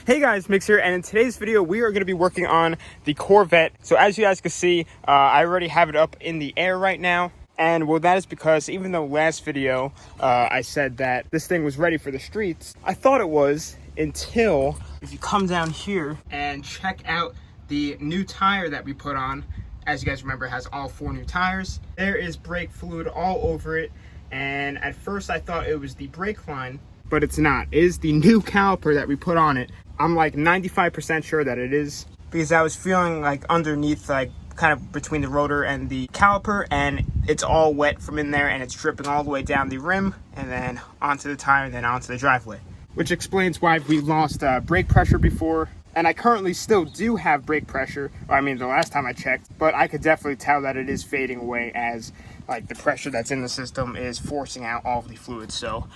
Hey guys, Mix here, and in today's video we are going to be working on the Corvette. So as you guys can see, I already have it up in the air right now. And well, that is because even though last video I said that this thing was ready for the streets, I thought it was until if you come down here and check out the new tire that we put on. As you guys remember, it has all 4 new tires. There is brake fluid all over it, and at first I thought it was the brake line, but it's not. It is the new caliper that we put on it. I'm like 95% sure that it is, because I was feeling like underneath, like kind of between the rotor and the caliper, and it's all wet from in there, and it's dripping all the way down the rim and then onto the tire and then onto the driveway, which explains why we lost brake pressure before. And I currently still do have brake pressure, I mean the last time I checked, but I could definitely tell that it is fading away as like the pressure that's in the system is forcing out all of the fluid. So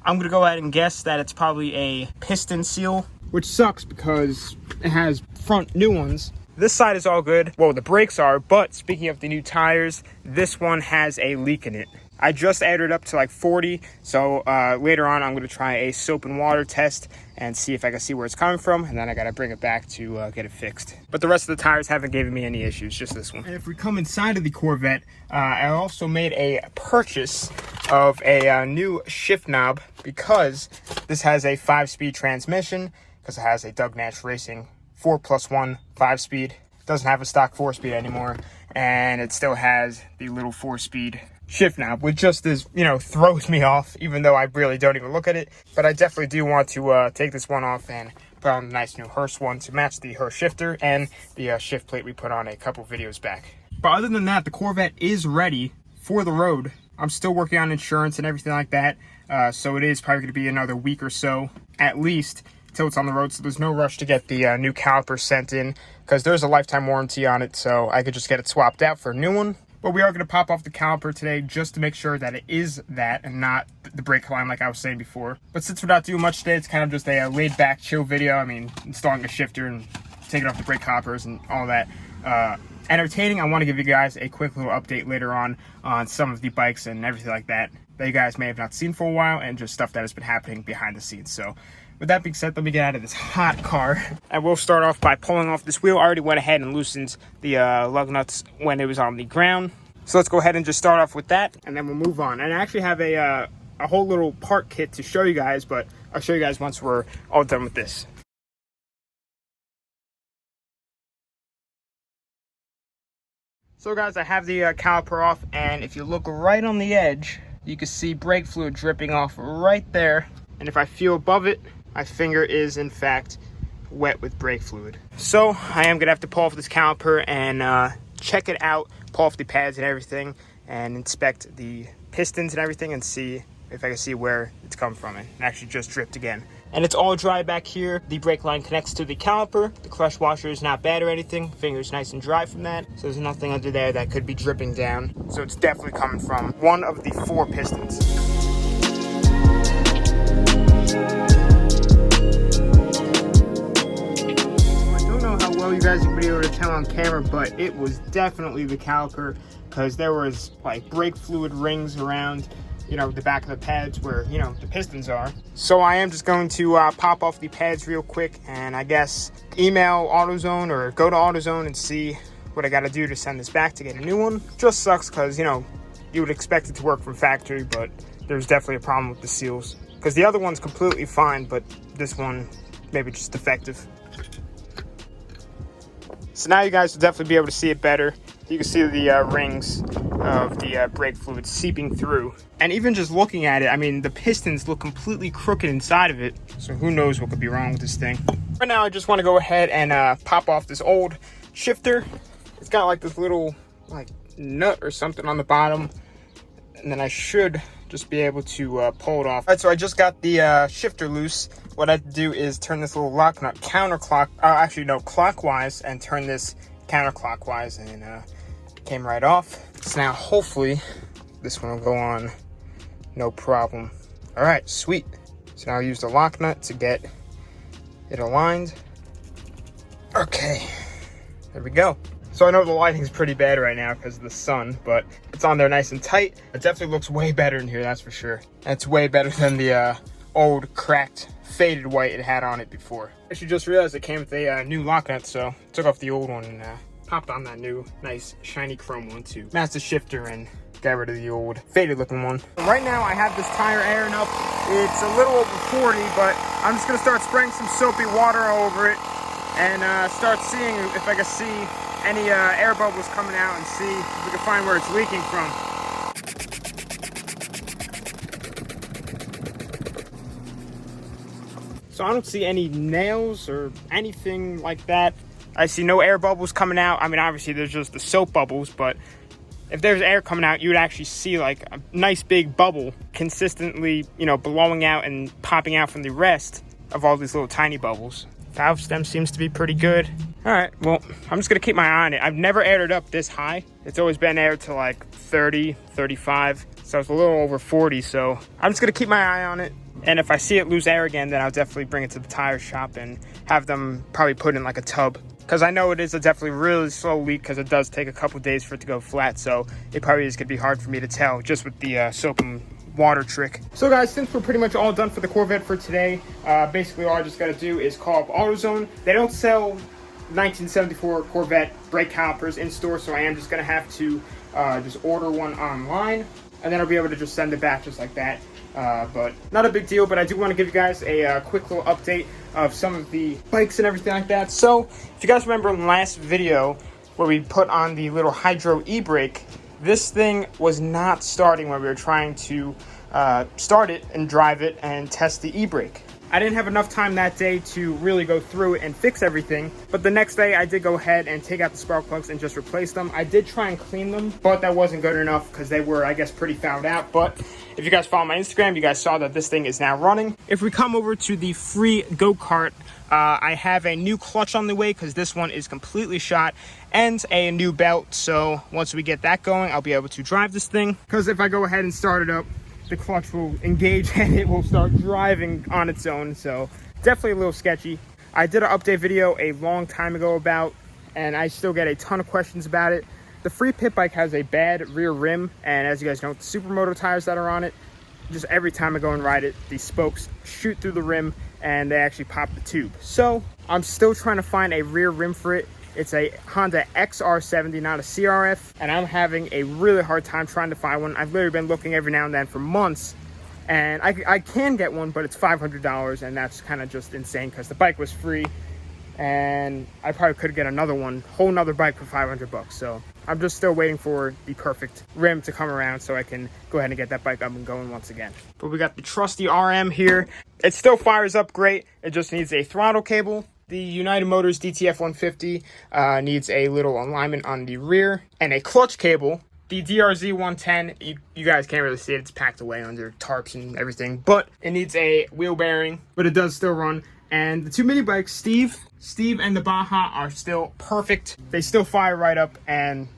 I'm gonna go ahead and guess that it's probably a piston seal, which sucks because it has front new ones. This side is all good. Well, the brakes are, but speaking of the new tires, this one has a leak in it. I just added it up to like 40, so later on I'm going to try a soap and water test and see if I can see where it's coming from, and then I got to bring it back to get it fixed. But the rest of the tires haven't given me any issues, just this one. And if we come inside of the Corvette, I also made a purchase of a new shift knob, because this has a 5-speed transmission, because it has a Doug Nash Racing 4+1 5-speed. It doesn't have a stock 4-speed anymore, and it still has the little 4-speed shift knob, which just is, you know, throws me off, even though I really don't even look at it. But I definitely do want to take this one off and put on a nice new Hearst one to match the Hearst shifter and the shift plate we put on a couple videos back. But other than that, the Corvette is ready for the road. I'm still working on insurance and everything like that, so it is probably going to be another week or so at least until it's on the road. So there's no rush to get the new caliper sent in, because there's a lifetime warranty on it, so I could just get it swapped out for a new one. But we are going to pop off the caliper today just to make sure that it is that and not the brake line like I was saying before. But since we're not doing much today, it's kind of just a laid back chill video. I mean, installing a shifter and taking off the brake calipers and all that. Entertaining. I want to give you guys a quick little update later on some of the bikes and everything like that you guys may have not seen for a while, and just stuff that has been happening behind the scenes. So with that being said, let me get out of this hot car. And we'll start off by pulling off this wheel. I already went ahead and loosened the lug nuts when it was on the ground. So let's go ahead and just start off with that, and then we'll move on. And I actually have a whole little part kit to show you guys, but I'll show you guys once we're all done with this. So guys, I have the caliper off, and if you look right on the edge, you can see brake fluid dripping off right there. And if I feel above it, my finger is in fact wet with brake fluid. So I am gonna have to pull off this caliper and check it out, pull off the pads and everything, and inspect the pistons and everything, and see if I can see where it's come from. It actually just dripped again. And it's all dry back here. The brake line connects to the caliper. The clutch washer is not bad or anything. Finger's nice and dry from that. So there's nothing under there that could be dripping down. So it's definitely coming from one of the 4 pistons. You guys will be able to tell on camera, but it was definitely the caliper, because there was like brake fluid rings around, you know, the back of the pads where, you know, the pistons are. So I am just going to pop off the pads real quick, and I guess email AutoZone or go to AutoZone and see what I got to do to send this back to get a new one. Just sucks because, you know, you would expect it to work from factory, but there's definitely a problem with the seals, because the other one's completely fine, but this one maybe just defective. So now you guys will definitely be able to see it better. You can see the rings of the brake fluid seeping through. And even just looking at it, I mean, the pistons look completely crooked inside of it. So who knows what could be wrong with this thing. Right now, I just want to go ahead and pop off this old shifter. It's got like this little like nut or something on the bottom. And then I should just be able to pull it off. All right, so I just got the shifter loose. What I have to do is turn this little lock nut clockwise, and turn this counterclockwise, and it came right off. So now hopefully this one will go on no problem. All right, sweet. So now I'll use the lock nut to get it aligned. Okay, there we go. So I know the lighting's pretty bad right now because of the sun, but it's on there nice and tight. It definitely looks way better in here, that's for sure. And it's way better than the old cracked faded white it had on it before. I actually just realized it came with a new lock nut, so took off the old one and popped on that new nice shiny chrome one to match the shifter and got rid of the old faded looking one. Right now I have this tire airing up. It's a little over 40, but I'm just gonna start spraying some soapy water over it and start seeing if I can see any air bubbles coming out and see if we can find where it's leaking from. So I don't see any nails or anything like that. I see no air bubbles coming out. I mean, obviously there's just the soap bubbles, but if there's air coming out, you would actually see like a nice big bubble consistently, you know, blowing out and popping out from the rest of all these little tiny bubbles. Valve stem seems to be pretty good. All right, well, I'm just gonna keep my eye on it. I've never aired it up this high. It's always been aired to like 30, 35. So it's a little over 40. So I'm just gonna keep my eye on it. And if I see it lose air again, then I'll definitely bring it to the tire shop and have them probably put in like a tub. Because I know it is a definitely really slow leak because it does take a couple days for it to go flat. So it probably is going to be hard for me to tell just with the soap and water trick. So guys, since we're pretty much all done for the Corvette for today, basically all I just got to do is call up AutoZone. They don't sell 1974 Corvette brake calipers in store, so I am just going to have to just order one online. And then I'll be able to just send it back just like that. But not a big deal, but I do want to give you guys a quick little update of some of the bikes and everything like that. So if you guys remember in the last video where we put on the little hydro e-brake, this thing was not starting when we were trying to start it and drive it and test the e-brake. I didn't have enough time that day to really go through it and fix everything, but the next day I did go ahead and take out the spark plugs and just replace them. I did try and clean them, but that wasn't good enough because they were, I guess, pretty fouled out. But if you guys follow my Instagram, you guys saw that this thing is now running. If we come over to the free GoKart, I have a new clutch on the way because this one is completely shot, and a new belt. So once we get that going, I'll be able to drive this thing, because if I go ahead and start it up, the clutch will engage and it will start driving on its own. So definitely a little sketchy. I did an update video a long time ago about, and I still get a ton of questions about it. The free pit bike has a bad rear rim, and as you guys know, the supermoto tires that are on it, just every time I go and ride it, these spokes shoot through the rim and they actually pop the tube. So I'm still trying to find a rear rim for it. It's a Honda XR70, not a CRF, and I'm having a really hard time trying to find one. I've literally been looking every now and then for months, and I can get one, but it's $500, and that's kind of just insane because the bike was free, and I probably could get another one, whole nother bike for $500. So I'm just still waiting for the perfect rim to come around so I can go ahead and get that bike up and going once again. But we got the trusty RM here. It still fires up great. It just needs a throttle cable. The United Motors DTF 150 needs a little alignment on the rear and a clutch cable. The DRZ 110, you guys can't really see it. It's packed away under tarps and everything, but it needs a wheel bearing, but it does still run. And the two mini bikes, Steve and the Baja, are still perfect. They still fire right up and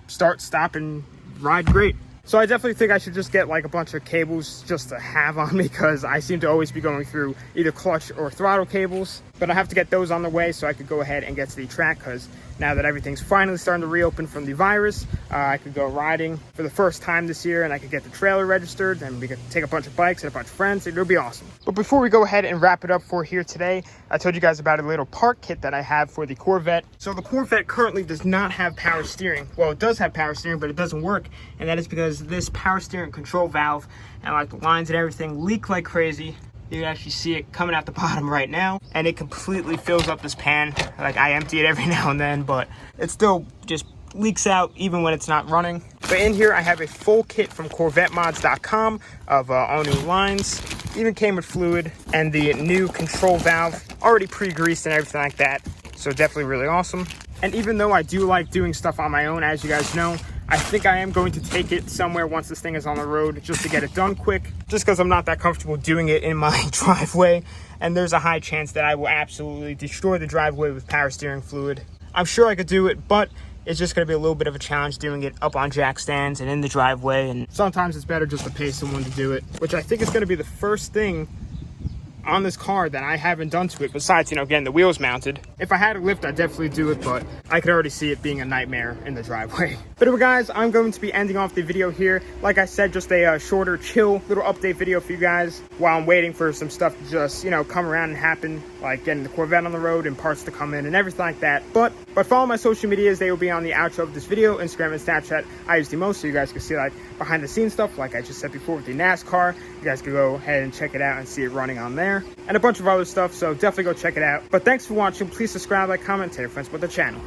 start, stop, and ride great. So I definitely think I should just get like a bunch of cables just to have on me, because I seem to always be going through either clutch or throttle cables. But I have to get those on the way so I could go ahead and get to the track, because now that everything's finally starting to reopen from the virus, I could go riding for the first time this year, and I could get the trailer registered, and we could take a bunch of bikes and a bunch of friends. It'll be awesome. But before we go ahead and wrap it up for here today, I told you guys about a little part kit that I have for the Corvette. So the Corvette currently does not have power steering. Well, it does have power steering, but it doesn't work, and that is because this power steering control valve and like the lines and everything leak like crazy. You can actually see it coming out the bottom right now, and it completely fills up this pan. Like, I empty it every now and then, but it still just leaks out even when it's not running. But in here I have a full kit from CorvetteMods.com of all new lines. Even came with fluid and the new control valve already pre-greased and everything like that. So definitely really awesome. And even though I do like doing stuff on my own, as you guys know, I think I am going to take it somewhere once this thing is on the road just to get it done quick, just because I'm not that comfortable doing it in my driveway, and there's a high chance that I will absolutely destroy the driveway with power steering fluid. I'm sure I could do it, but it's just going to be a little bit of a challenge doing it up on jack stands and in the driveway, and sometimes it's better just to pay someone to do it, which I think is going to be the first thing on this car that I haven't done to it besides, you know, getting the wheels mounted. If I had a lift, I'd definitely do it, but I could already see it being a nightmare in the driveway. But anyway, guys, I'm going to be ending off the video here. Like I said, just a shorter, chill little update video for you guys while I'm waiting for some stuff to just, you know, come around and happen, like getting the Corvette on the road and parts to come in and everything like that. But follow my social medias. They will be on the outro of this video. Instagram and Snapchat I use the most, so you guys can see like behind the scenes stuff, like I just said before with the NASCAR. You guys can go ahead and check it out and see it running on there, and a bunch of other stuff, so definitely go check it out. But thanks for watching. Please subscribe, like, comment, tell your friends about the channel.